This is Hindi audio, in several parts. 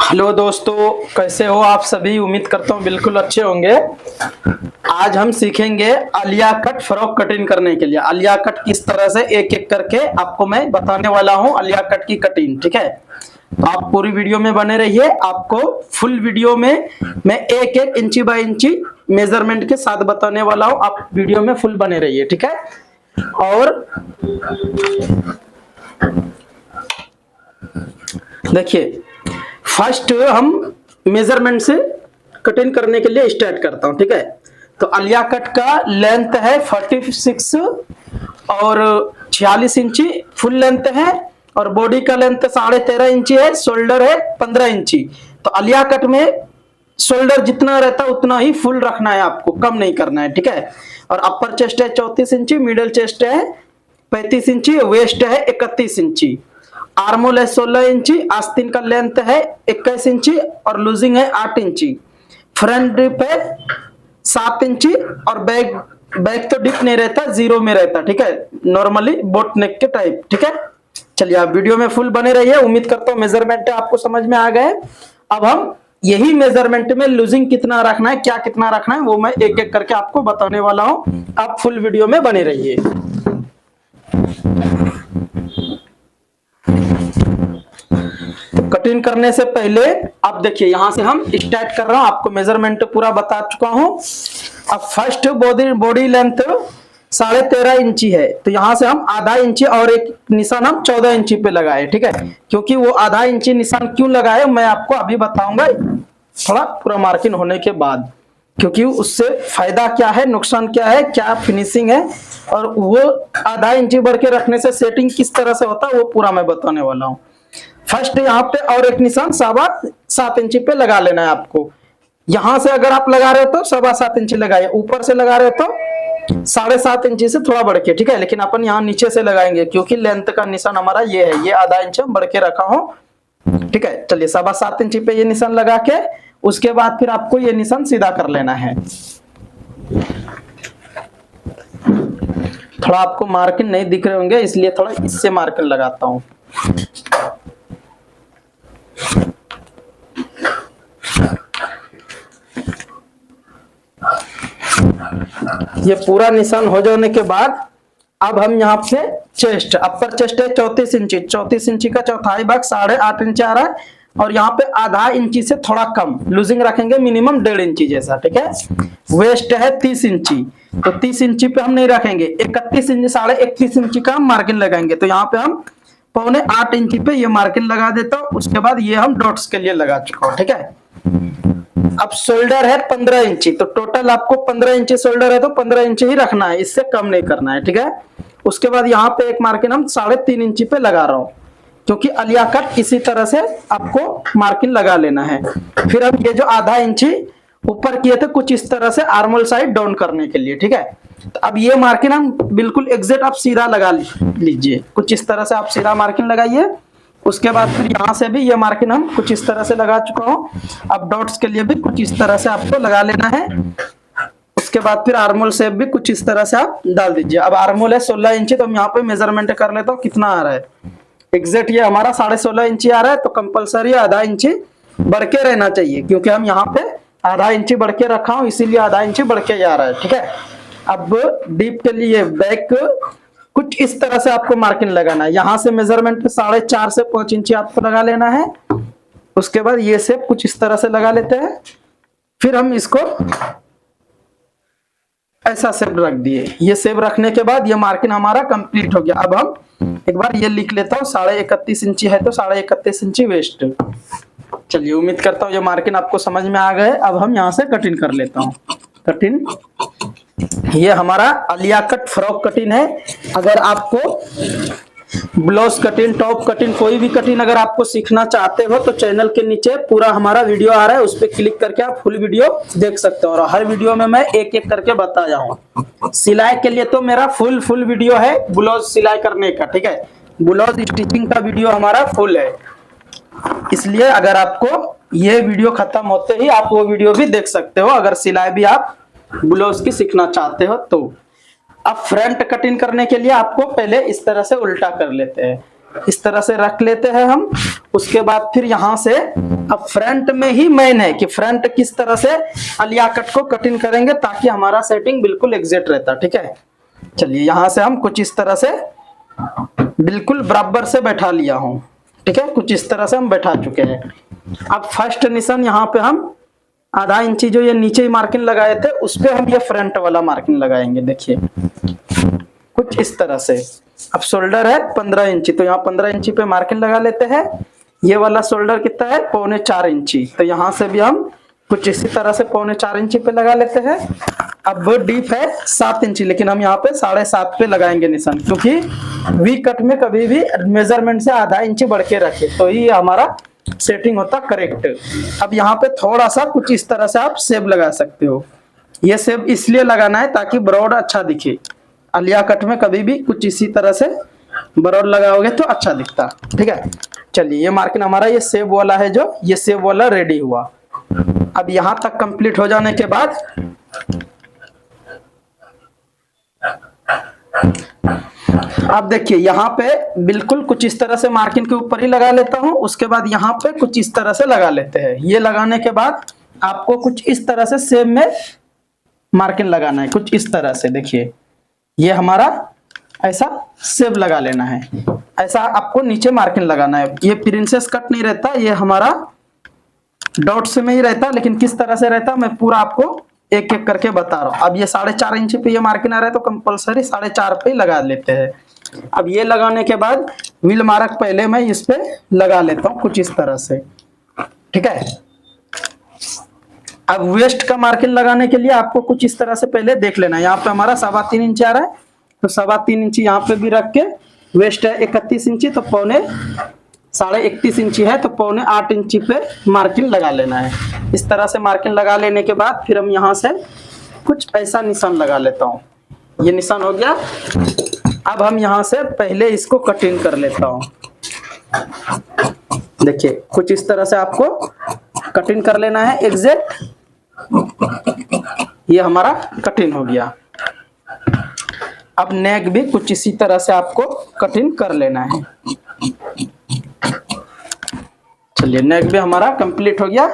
हेलो दोस्तों, कैसे हो आप सभी। उम्मीद करता हूँ बिल्कुल अच्छे होंगे। आज हम सीखेंगे आलिया कट फ्रॉक कटिंग करने के लिए। आलिया कट किस तरह से एक एक करके आपको मैं बताने वाला हूँ आलिया कट की कटिंग। ठीक है, तो आप पूरी वीडियो में बने रहिए। आपको फुल वीडियो में मैं एक एक इंची बाय इंची मेजरमेंट के साथ बताने वाला हूँ। आप वीडियो में फुल बने रहिए, ठीक है। और देखिए, फर्स्ट हम मेजरमेंट से कटिंग करने के लिए स्टार्ट करता हूं। ठीक है, तो आलिया कट का लेंथ है 46 और 46 इंची फुल लेंथ है, और बॉडी का लेंथ 13.5 इंची है, शोल्डर है 15 इंची। तो आलिया कट में शोल्डर जितना रहता है उतना ही फुल रखना है, आपको कम नहीं करना है। ठीक है, और अपर चेस्ट है 34 इंची, मिडिल चेस्ट है 35 इंची, वेस्ट है 31 इंची, आर्मोल है 16 इंची, आस्तीन का लेंथ है 21 इंची और लूजिंग है 8 इंची, फ्रंट डिप है 7 इंची और बैक तो डिप नहीं रहता, जीरो में रहता। ठीक है, नॉर्मली बोट नेक के टाइप। ठीक है, चलिए आप वीडियो में फुल बने रहिए। उम्मीद करता हूँ मेजरमेंट आपको समझ में आ गए। अब हम यही मेजरमेंट में लूजिंग कितना रखना है, क्या कितना रखना है, वो मैं एक एक करके आपको बताने वाला हूँ। आप फुल वीडियो में बने रहिए। कटिंग करने से पहले आप देखिए, यहां से हम स्टार्ट कर रहा हूं। आपको मेजरमेंट पूरा बता चुका हूं। अब फर्स्ट बॉडी लेंथ 13.5 इंची है, तो यहां से हम आधा इंची और एक निशान हम 14 इंची पे लगाए। ठीक है, क्योंकि वो आधा इंची निशान क्यों लगाए मैं आपको अभी बताऊंगा, थोड़ा पूरा मार्किंग होने के बाद। क्योंकि उससे फायदा क्या है, नुकसान क्या है, क्या फिनिशिंग है, और वो आधा इंची बढ़ के रखने से सेटिंग किस तरह से होता है वो पूरा मैं बताने वाला हूँ। फर्स्ट यहाँ पे और एक निशान 7.25 इंची पे लगा लेना है आपको। यहां से अगर आप लगा रहे हो तो 7.25 इंची लगाइए, ऊपर से लगा रहे हो तो 7.5 इंची से थोड़ा बढ़ के। ठीक है, लेकिन अपन यहाँ नीचे से लगाएंगे क्योंकि लेंथ का निशान हमारा ये है, ये आधा इंच बढ़ के रखा हूं। ठीक है, चलिए 7.25 इंची पे ये निशान लगा के उसके बाद फिर आपको ये निशान सीधा कर लेना है। थोड़ा आपको मार्किंग नहीं दिख रहे होंगे, इसलिए थोड़ा इससे मार्किंग लगाता हूं। ये पूरा निशान हो जाने के बाद अब हम यहाँ पे चेस्ट, अपर चेस्ट है 34 इंची, 34 इंची का चौथाई भाग 8.5 इंची आ रहा है, और यहाँ पे आधा इंची से थोड़ा कम लूजिंग रखेंगे, मिनिमम 1.5 इंची जैसा। ठीक है, वेस्ट है 30 इंची, तो 30 इंची पे हम नहीं रखेंगे, 31 इंची 31.5 इंची का हम मार्किंग लगाएंगे। तो यहाँ पे हम 7.25 इंची पे ये मार्किंग लगा देता हूँ। उसके बाद ये हम डॉट्स के लिए लगा चुका हूँ। ठीक है, अब शोल्डर है 15 इंची, तो टोटल आपको 15 इंची शोल्डर है तो 15 इंची ही रखना है, इससे कम नहीं करना है। ठीक है, उसके बाद यहाँ पे एक मार्किंग हम 3.5 इंची पे लगा रहा हूँ, क्योंकि आलिया कट इसी तरह से आपको मार्किंग लगा लेना है। फिर हम ये जो आधा इंची ऊपर किए थे कुछ इस तरह से आर्मोल साइड डाउन करने के लिए। ठीक है, तो अब ये मार्किंग हम बिल्कुल एग्जैक्ट आप सीधा लगा लीजिए, कुछ इस तरह से आप सीधा मार्किंग लगाइए। उसके बाद फिर यहाँ से भी ये मार्किंग हम कुछ इस तरह से लगा चुका हूँ। अब डॉट्स के लिए भी कुछ इस तरह से आपको लगा लेना है। उसके बाद फिर आर्मोल शेप भी कुछ इस तरह से आप डाल दीजिए। अब आर्मोल है 16 इंची, तो हम यहाँ पे मेजरमेंट कर लेता हूँ कितना आ रहा है। एग्जैक्ट ये हमारा 16.5 इंची आ रहा है, तो कंपलसरी आधा इंची बढ़ के रहना चाहिए, क्योंकि हम यहाँ पे आधा इंची बढ़ के रखा हूँ, इसीलिए आधा इंची बढ़ के जा रहा है। ठीक है, अब डीप के लिए बैक कुछ इस तरह से आपको मार्किंग लगाना है। यहां से मेजरमेंट पे 4.5 से 5 इंची आपको लगा लेना है। उसके बाद ये शेप कुछ इस तरह से लगा लेते हैं। फिर हम इसको ऐसा शेप रख दिए। ये शेप रखने के बाद ये मार्किंग हमारा कंप्लीट हो गया। अब हम एक बार ये लिख लेता हूँ, 31.5 इंची है तो 31.5 इंची वेस्ट। चलिए, उम्मीद करता हूँ ये मार्किंग आपको समझ में आ गए। अब हम यहाँ से कटिंग कर लेता हूँ। कटिंग ये हमारा आलिया कट फ्रॉक कटिंग है। अगर आपको ब्लाउज कटिंग, टॉप कटिंग, कोई भी कटिंग अगर आपको सीखना चाहते हो तो चैनल के नीचे पूरा हमारा वीडियो आ रहा है, उस पर क्लिक करके आप फुल वीडियो देख सकते हो। और हर वीडियो में मैं एक एक करके बताया हूँ। सिलाई के लिए तो मेरा फुल वीडियो है ब्लाउज सिलाई करने का। ठीक है, ब्लाउज स्टिचिंग का वीडियो हमारा फुल है, इसलिए अगर आपको ये वीडियो खत्म होते ही आप वो वीडियो भी देख सकते हो, अगर सिलाई भी आप ब्लाउज की सीखना चाहते हो तो। अब फ्रंट कटिंग करने के लिए आपको पहले इस तरह से उल्टा कर लेते हैं, इस तरह से रख लेते हैं हम। उसके बाद फिर यहाँ से अब फ्रंट में ही मेन है कि फ्रंट किस तरह से अलिया कट को कटिंग करेंगे ताकि हमारा सेटिंग बिल्कुल एग्जैक्ट रहता। ठीक है, चलिए यहाँ से हम कुछ इस तरह से बिल्कुल बराबर से बैठा लिया हूं। ठीक है, कुछ इस तरह से हम बैठा चुके हैं। अब फर्स्ट निशान यहाँ पे हम आधा इंची जो ये नीचे मार्किंग लगाए थे उस पे हम ये फ्रंट वाला मार्किंग लगाएंगे। देखिए कुछ इस तरह से। अब शोल्डर है 15 इंची, तो यहाँ 15 इंची पे मार्किंग लगा लेते हैं। ये वाला शोल्डर कितना है, 3.25 इंची, तो यहाँ से भी हम कुछ इसी तरह से 3.25 इंची पे लगा लेते हैं। अब डीप है 7 इंची, लेकिन हम यहाँ पे 7.5 पे लगाएंगे निशान, क्योंकि वी कट में कभी भी मेजरमेंट से आधा इंची बढ़ के रखे तो ही हमारा सेटिंग होता करेक्ट। अब यहाँ पे थोड़ा सा कुछ इस तरह से आप सेब लगा सकते हो। ये सेब इसलिए लगाना है ताकि ब्रॉड अच्छा दिखे। अलिया कट में कभी भी कुछ इसी तरह से ब्रॉड लगाओगे तो अच्छा दिखता। ठीक है, चलिए ये मार्किंग हमारा ये सेब वाला है, जो ये सेब वाला रेडी हुआ। अब यहां तक कंप्लीट हो जाने के बाद अब देखिए यहाँ पे बिल्कुल कुछ इस तरह से मार्किंग के ऊपर ही लगा लेता हूं। उसके बाद यहाँ पे कुछ इस तरह से लगा लेते हैं। ये लगाने के बाद आपको कुछ इस तरह से सेब में मार्किंग लगाना है, कुछ इस तरह से। देखिए ये हमारा ऐसा सेब लगा लेना है, ऐसा आपको नीचे मार्किंग लगाना है। ये प्रिंसेस कट नहीं रहता, ये हमारा डॉट से में ही रहता, लेकिन किस तरह से रहता मैं पूरा आपको एक एक करके बता रहा हूं। अब ये 4.5 इंच पे ये मार्किंग आ रहा है तो कंपलसरी 4.5 पे लगा लेते हैं। अब ये लगाने के बाद व्हील मार्क पहले मैं इस पे लगा लेता हूं कुछ इस तरह से। ठीक है, अब वेस्ट का मार्किंग लगाने के लिए आपको कुछ इस तरह से पहले देख लेना है। यहाँ पे हमारा 3.25 इंच आ रहा है, तो 3.25 इंची यहाँ पे भी रख के, वेस्ट है 31 इंची तो 31.5 इंची है तो 7.25 इंची पे मार्किंग लगा लेना है। इस तरह से मार्किंग लगा लेने के बाद फिर हम यहाँ से कुछ ऐसा निशान लगा लेता हूँ। ये निशान हो गया। अब हम यहाँ से पहले इसको कटिंग कर लेता हूँ। देखिए कुछ इस तरह से आपको कटिंग कर लेना है एग्जैक्ट। ये हमारा कटिंग हो गया। अब नेक भी कुछ इसी तरह से आपको कटिंग कर लेना है। चलिए नेक भी हमारा कंप्लीट हो गया।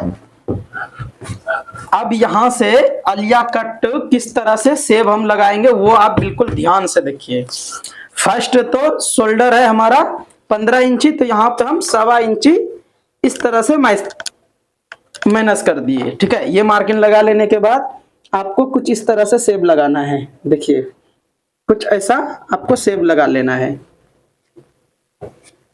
अब यहां से अलिया कट किस तरह से सेब हम लगाएंगे वो आप बिल्कुल ध्यान से देखिए। फर्स्ट तो शोल्डर है हमारा 15 इंची, तो यहाँ पे हम 1.25 इंची इस तरह से माइनस कर दिए। ठीक है, ये मार्किंग लगा लेने के बाद आपको कुछ इस तरह से सेब लगाना है। देखिए कुछ ऐसा आपको सेब लगा लेना है।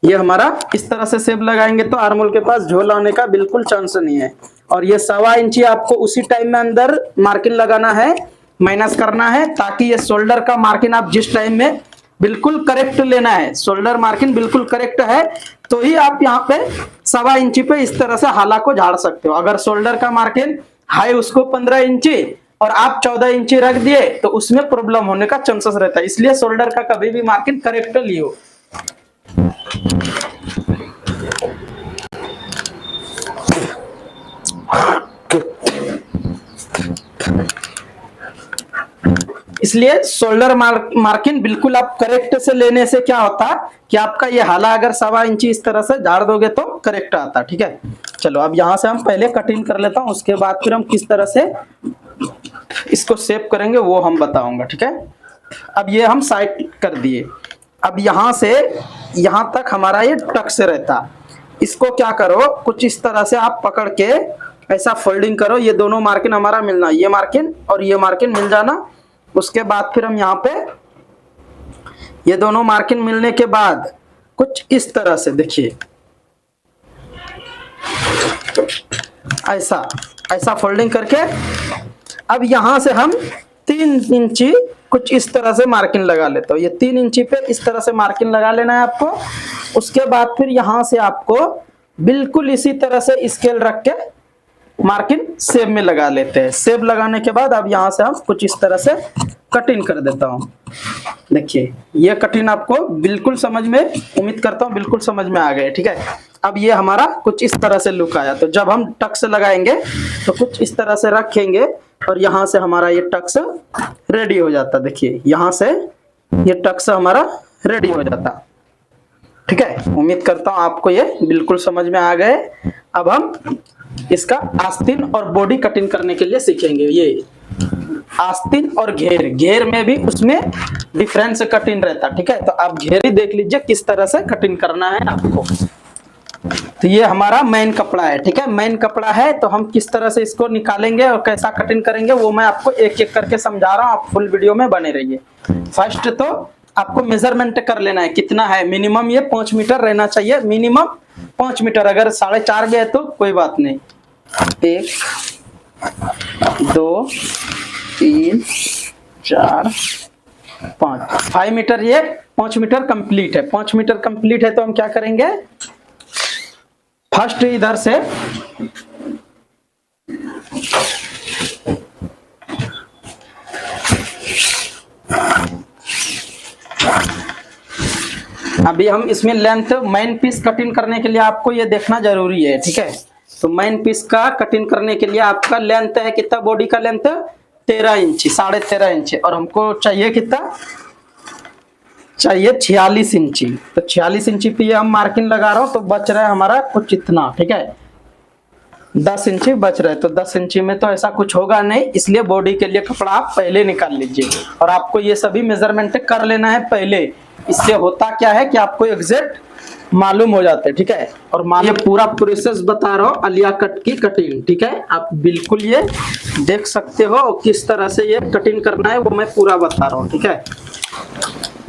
ये हमारा इस तरह से सेब लगाएंगे तो आर्मोल के पास झोल आने का बिल्कुल चांस नहीं है। और ये 1.25 इंची आपको उसी टाइम में अंदर मार्किंग लगाना है, माइनस करना है, ताकि ये शोल्डर का मार्किंग आप जिस टाइम में बिल्कुल करेक्ट लेना है। शोल्डर मार्किंग बिल्कुल करेक्ट है तो ही आप यहाँ पे 1.25 इंची पे इस तरह से हाला को झाड़ सकते हो। अगर शोल्डर का मार्किंग है उसको 15 इंची और आप 14 इंची रख दिए तो उसमें प्रॉब्लम होने का चांसेस रहता है। इसलिए शोल्डर का कभी भी मार्किंग करेक्ट लियो। इसलिए शोल्डर मार्किंग बिल्कुल आप करेक्ट से लेने से क्या होता कि आपका ये हाला अगर 1.25 इंची इस तरह से झाड़ दोगे तो करेक्ट आता। ठीक है, चलो अब यहां से हम पहले कटिंग कर लेता हूं, उसके बाद फिर हम किस तरह से इसको शेप करेंगे वो हम बताऊंगा। ठीक है, अब ये हम साइड कर दिए। अब यहां से यहां तक हमारा ये टक से रहता, इसको क्या करो कुछ इस तरह से आप पकड़ के ऐसा फोल्डिंग करो। ये दोनों मार्किंग हमारा मिलना, ये मार्किंग और ये मार्किंग मिल जाना। उसके बाद फिर हम यहाँ पे ये दोनों मार्किंग मिलने के बाद कुछ इस तरह से देखिए ऐसा ऐसा फोल्डिंग करके अब यहां से हम 3 इंची कुछ इस तरह से मार्किंग लगा लेता हूं। ये 3 इंची पे इस तरह से मार्किंग लगा लेना है आपको। उसके बाद फिर यहां से आपको बिल्कुल इसी तरह से स्केल रख के मार्किंग सेब में लगा लेते हैं। सेब लगाने के बाद अब यहां से हम कुछ इस तरह से कटिंग कर देता हूं। देखिए ये कटिंग आपको बिल्कुल समझ में, उम्मीद करता हूं बिल्कुल समझ में आ गए। ठीक है, अब ये हमारा कुछ इस तरह से लुक आया। तो जब हम टक्स लगाएंगे तो कुछ इस तरह से रखेंगे और यहां से हमारा ये टक्स रेडी हो जाता। देखिए यहां से ये टक्स हमारा रेडी हो जाता। ठीक है, उम्मीद करता हूँ आपको ये बिल्कुल समझ में आ गए। अब हम इसका आस्तीन और बॉडी कटिंग करने के लिए सीखेंगे। ये आस्तीन और घेर, घेर में भी उसमें डिफरेंस कटिंग रहता, ठीक है। तो आप घेर ही देख लीजिए किस तरह से कटिंग करना है आपको। तो ये हमारा मेन कपड़ा है, ठीक है, मेन कपड़ा है। तो हम किस तरह से इसको निकालेंगे और कैसा कटिंग करेंगे वो मैं आपको एक एक करके समझा रहा हूँ, आप फुल वीडियो में बने रहिए। फर्स्ट तो आपको मेजरमेंट कर लेना है कितना है, मिनिमम ये 5 मीटर रहना चाहिए, मिनिमम 5 मीटर। अगर 4.5 गए तो कोई बात नहीं। 1 2 3 4 5 मीटर, ये 5 मीटर कंप्लीट है। 5 मीटर कंप्लीट है तो हम क्या करेंगे, फर्स्ट इधर से अभी हम इसमें लेंथ मेन पीस कटिंग करने के लिए आपको ये देखना जरूरी है, ठीक है। तो मेन पीस का कटिंग करने के लिए आपका लेंथ है कितना, बॉडी का लेंथ 13 इंच, 13.5 इंच, और हमको चाहिए कितना, चाहिए 46 इंची। तो 46 इंची पे हम मार्किंग लगा रहा हूं, तो बच रहा है हमारा कुछ इतना, ठीक है, 10 इंची बच रहे। तो 10 इंची में तो ऐसा कुछ होगा नहीं, इसलिए बॉडी के लिए कपड़ा आप पहले निकाल लीजिए और आपको ये सभी मेजरमेंट कर लेना है पहले। इससे होता क्या है कि आपको एग्जैक्ट मालूम हो जाते हैं, ठीक है। और ये पूरा प्रोसेस बता रहा हूँ आलिया कट की कटिंग, ठीक है, आप बिल्कुल ये देख सकते हो किस तरह से ये कटिंग करना है, वो मैं पूरा बता रहा हूँ, ठीक है।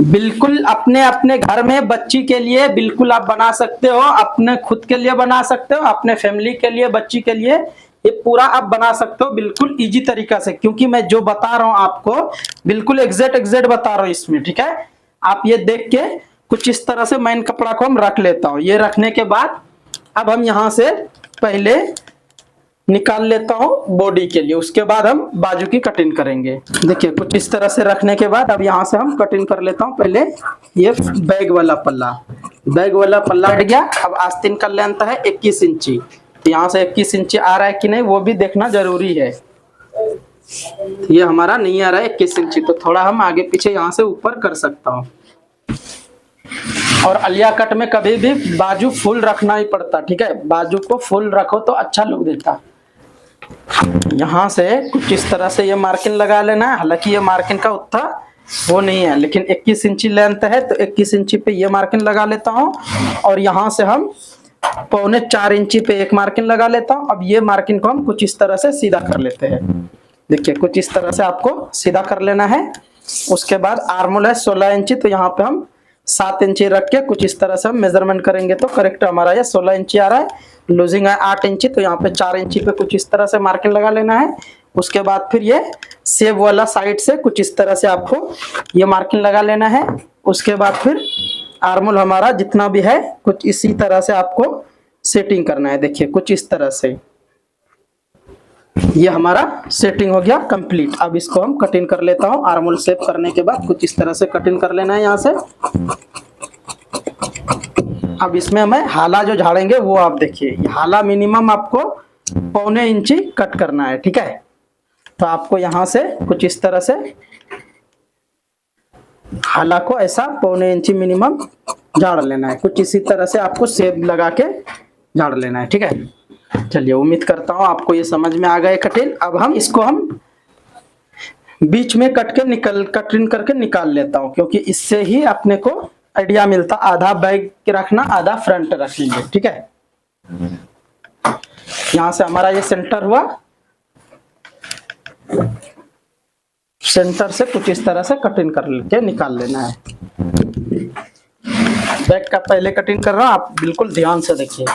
बिल्कुल अपने अपने घर में बच्ची के लिए बिल्कुल आप बना सकते हो, अपने खुद के लिए बना सकते हो, अपने फैमिली के लिए, बच्ची के लिए, ये पूरा आप बना सकते हो बिल्कुल इजी तरीका से, क्योंकि मैं जो बता रहा हूँ आपको बिल्कुल एग्जैक्ट बता रहा हूँ इसमें, ठीक है। आप ये देख के कुछ इस तरह से मेन कपड़ा को हम रख लेता हूँ। ये रखने के बाद अब हम यहाँ से पहले निकाल लेता हूँ बॉडी के लिए, उसके बाद हम बाजू की कटिंग करेंगे। देखिए कुछ इस तरह से रखने के बाद अब यहाँ से हम कटिंग कर लेता हूँ। पहले ये बैग वाला पल्ला हट गया। अब आस्तीन का लेंथ है 21 इंची, तो यहाँ से 21 इंची आ रहा है कि नहीं वो भी देखना जरूरी है। ये हमारा नहीं आ रहा है 21 इंची, तो थोड़ा हम आगे पीछे यहाँ से ऊपर कर सकता हूँ। और आलिया कट में कभी भी बाजू फुल रखना ही पड़ता, ठीक है, बाजू को फुल रखो तो अच्छा लुक देता। यहाँ से कुछ इस तरह से ये मार्किंग लगा लेना है। हालांकि ये मार्किंग का उतना वो नहीं है, लेकिन 21 इंची लेंथ है तो 21 इंची पे ये मार्किंग लगा लेता हूँ। और यहाँ से हम 3.25 इंची पे एक मार्किंग लगा लेता हूँ। अब ये मार्किंग को हम कुछ इस तरह से सीधा कर लेते हैं। देखिए कुछ इस तरह से आपको सीधा कर लेना है। उसके बाद आर्मोल है 16 इंची, तो यहाँ पे हम 7 इंची रख के कुछ इस तरह से हम मेजरमेंट करेंगे तो करेक्ट हमारा ये 16 इंची आ रहा है। लूजिंग है 8 इंची, तो यहाँ पे 4 इंची पे कुछ इस तरह से मार्किंग लगा लेना है। उसके बाद फिर ये सेव वाला साइड से कुछ इस तरह से आपको ये मार्किंग लगा लेना है। उसके बाद फिर आर्मोल हमारा जितना भी है कुछ इसी तरह से आपको सेटिंग करना है। देखिए कुछ इस तरह से ये हमारा सेटिंग हो गया कंप्लीट। अब इसको हम कटिंग कर लेता हूँ। आर्मोल सेव करने के बाद कुछ इस तरह से कटिंग कर लेना है यहाँ से। अब इसमें हमें हाला जो झाड़ेंगे वो आप देखिए, हाला मिनिमम आपको 1.25 इंची कट करना है, ठीक है। तो आपको यहाँ से कुछ इस तरह से हाला को ऐसा 1.25 इंची मिनिमम झाड़ लेना है। कुछ इसी तरह से आपको सेव लगा के झाड़ लेना है, ठीक है। चलिए उम्मीद करता हूँ आपको ये समझ में आ गए कटिंग। अब हम इसको हम बीच में कटिंग करके निकाल लेता हूँ, क्योंकि इससे ही अपने को आइडिया मिलता। आधा बैक रखना, आधा फ्रंट रख लीजिए, ठीक है। यहाँ से हमारा ये सेंटर हुआ, सेंटर से कुछ इस तरह से कटिंग करके निकाल लेना है। बैक का पहले कटिंग कर रहा हूँ, आप बिल्कुल ध्यान से देखिए।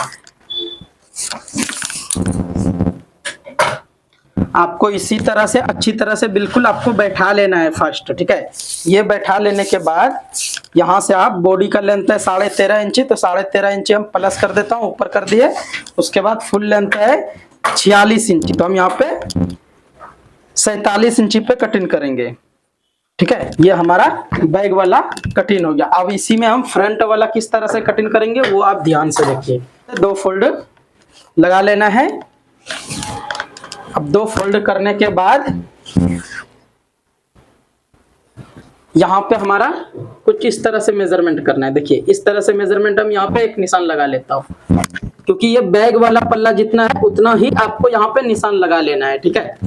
आपको इसी तरह से अच्छी तरह से बिल्कुल आपको बैठा लेना है फर्स्ट, ठीक है। ये बैठा लेने के बाद यहाँ से आप बॉडी का लेंथ है 13.5 इंची, तो 13.5 इंची हम प्लस कर देता हूँ, ऊपर कर दिए। उसके बाद फुल लेंथ है 46 इंची, तो हम यहाँ पे 47 इंची पे कटिंग करेंगे, ठीक है। ये हमारा बैग वाला कटिंग हो गया। अब इसी में हम फ्रंट वाला किस तरह से कटिंग करेंगे वो आप ध्यान से देखिए। 2 फोल्ड लगा लेना है। अब 2 फोल्ड करने के बाद यहाँ पे हमारा कुछ इस तरह से मेजरमेंट करना है। देखिए इस तरह से मेजरमेंट हम यहाँ पे एक निशान लगा लेता हूँ, क्योंकि ये बैग वाला पल्ला जितना है उतना ही आपको यहाँ पे निशान लगा लेना है। ठीक है,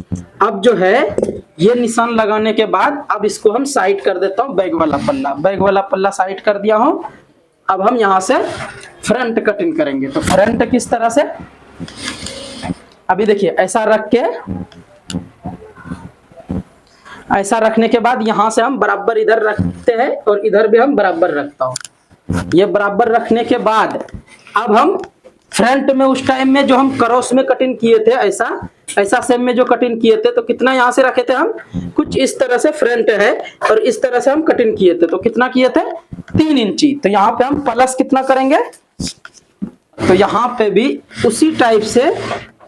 अब जो है ये निशान लगाने के बाद अब इसको हम साइड कर देता हूँ। बैग वाला पल्ला साइड कर दिया हूँ। अब हम यहाँ से फ्रंट कटिंग करेंगे। तो फ्रंट किस तरह से, अभी देखिए ऐसा रख के, ऐसा रखने के बाद यहाँ से हम बराबर इधर रखते हैं और इधर भी हम बराबर रखता हूँ। ये बराबर रखने के बाद अब हम फ्रंट में उस टाइम में जो हम क्रॉस में कटिंग किए थे, ऐसा सेम में जो कटिंग किए थे, तो कितना यहाँ से रखे थे हम, कुछ इस तरह से फ्रंट है और इस तरह से हम कटिंग किए थे। तो कितना किए थे, 3 इंची। तो यहाँ पे हम प्लस कितना करेंगे, तो यहाँ पे भी उसी टाइप से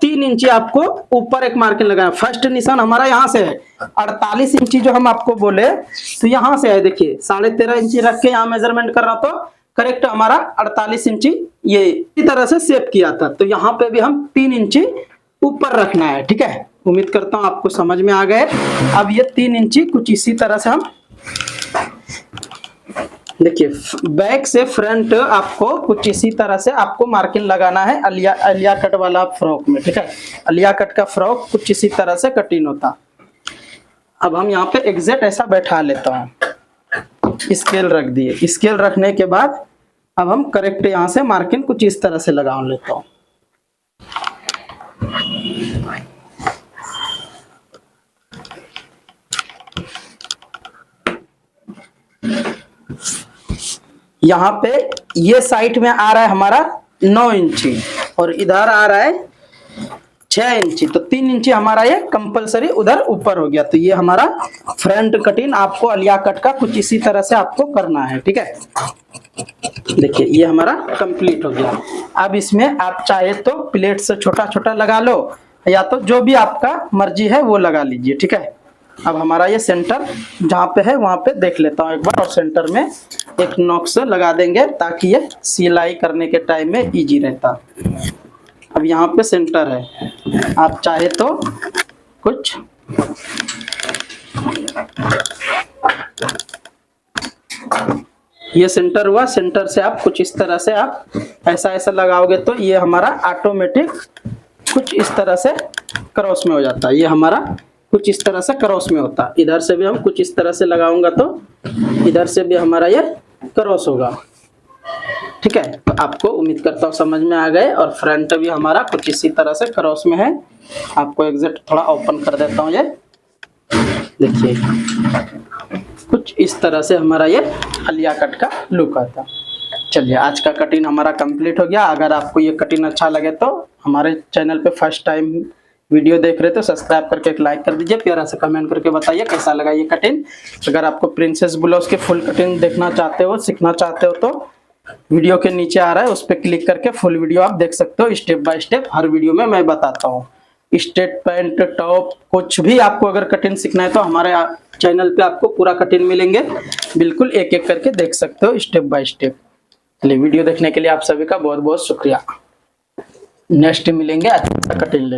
3 इंची आपको ऊपर एक मार्किंग लगाना। फर्स्ट निशान हमारा यहाँ से है 48 इंची जो हम आपको बोले, तो यहाँ से है। देखिए 13.5 इंची रख के यहाँ मेजरमेंट कर रहा, तो करेक्ट हमारा 48 इंची ये इस तरह से सेव किया था। तो यहाँ पे भी हम 3 इंची ऊपर रखना है। ठीक है, उम्मीद करता हूँ आपको समझ में आ गए। अब ये 3 इंची कुछ इसी तरह से हम, देखिए बैक से फ्रंट आपको कुछ इसी तरह से आपको मार्किंग लगाना है अलिया कट वाला फ्रॉक में। ठीक है, अलिया कट का फ्रॉक कुछ इसी तरह से कटिंग होता। अब हम यहाँ पे एग्जैक्ट ऐसा बैठा लेता हूँ, स्केल रख दिए। स्केल रखने के बाद अब हम करेक्ट यहाँ से मार्किंग कुछ इस तरह से लगा लेता हूँ। यहाँ पे ये साइड में आ रहा है हमारा 9 इंची और इधर आ रहा है 6 इंची। तो 3 इंची हमारा ये कंपलसरी उधर ऊपर हो गया। तो ये हमारा फ्रंट कटिंग आपको अलिया कट का कुछ इसी तरह से आपको करना है। ठीक है, देखिए ये हमारा कंप्लीट हो गया। अब इसमें आप चाहे तो प्लेट से छोटा छोटा लगा लो, या तो जो भी आपका मर्जी है वो लगा लीजिए। ठीक है, अब हमारा ये सेंटर जहाँ पे है वहां पे देख लेता हूँ एक बार, और सेंटर में एक नॉक से लगा देंगे ताकि ये सिलाई करने के टाइम में इजी रहता। अब यहाँ पे सेंटर है, आप चाहे तो कुछ ये सेंटर हुआ, सेंटर से आप कुछ इस तरह से आप ऐसा लगाओगे तो ये हमारा ऑटोमेटिक कुछ इस तरह से क्रॉस में हो जाता है। ये हमारा कुछ इस तरह से क्रॉस में होता। इधर से भी हम कुछ इस तरह से लगाऊंगा तो इधर से भी हमारा ये क्रॉस होगा। ठीक है, तो आपको उम्मीद करता हूँ समझ में आ गए। और फ्रंट भी हमारा कुछ इसी तरह से क्रॉस में है। आपको एग्जैक्ट थोड़ा ओपन कर देता हूँ, ये देखिए कुछ इस तरह से हमारा ये अलिया कट का लुक आता। चलिए आज का कटिंग हमारा कंप्लीट हो गया। अगर आपको ये कटिंग अच्छा लगे तो हमारे चैनल पे फर्स्ट टाइम वीडियो देख रहे तो सब्सक्राइब करके एक लाइक कर दीजिए। प्यारा सा कमेंट करके बताइए कैसा लगा ये कटिंग। अगर आपको प्रिंसेस ब्लाउज के फुल कटिंग देखना चाहते हो, सीखना चाहते हो, तो वीडियो के नीचे आ रहा है उस पर क्लिक करके फुल वीडियो आप देख सकते हो। Step by step her video में मैं बताता हूँ। स्ट्रेट पैंट, टॉप, कुछ भी आपको अगर कटिंग सीखना है तो हमारे चैनल पे आपको पूरा कटिंग मिलेंगे। बिल्कुल एक एक करके देख सकते हो स्टेप बाय स्टेप। चलिए वीडियो देखने के लिए आप सभी का बहुत बहुत शुक्रिया। नेक्स्ट मिलेंगे अच्छा कटिंग लेकर।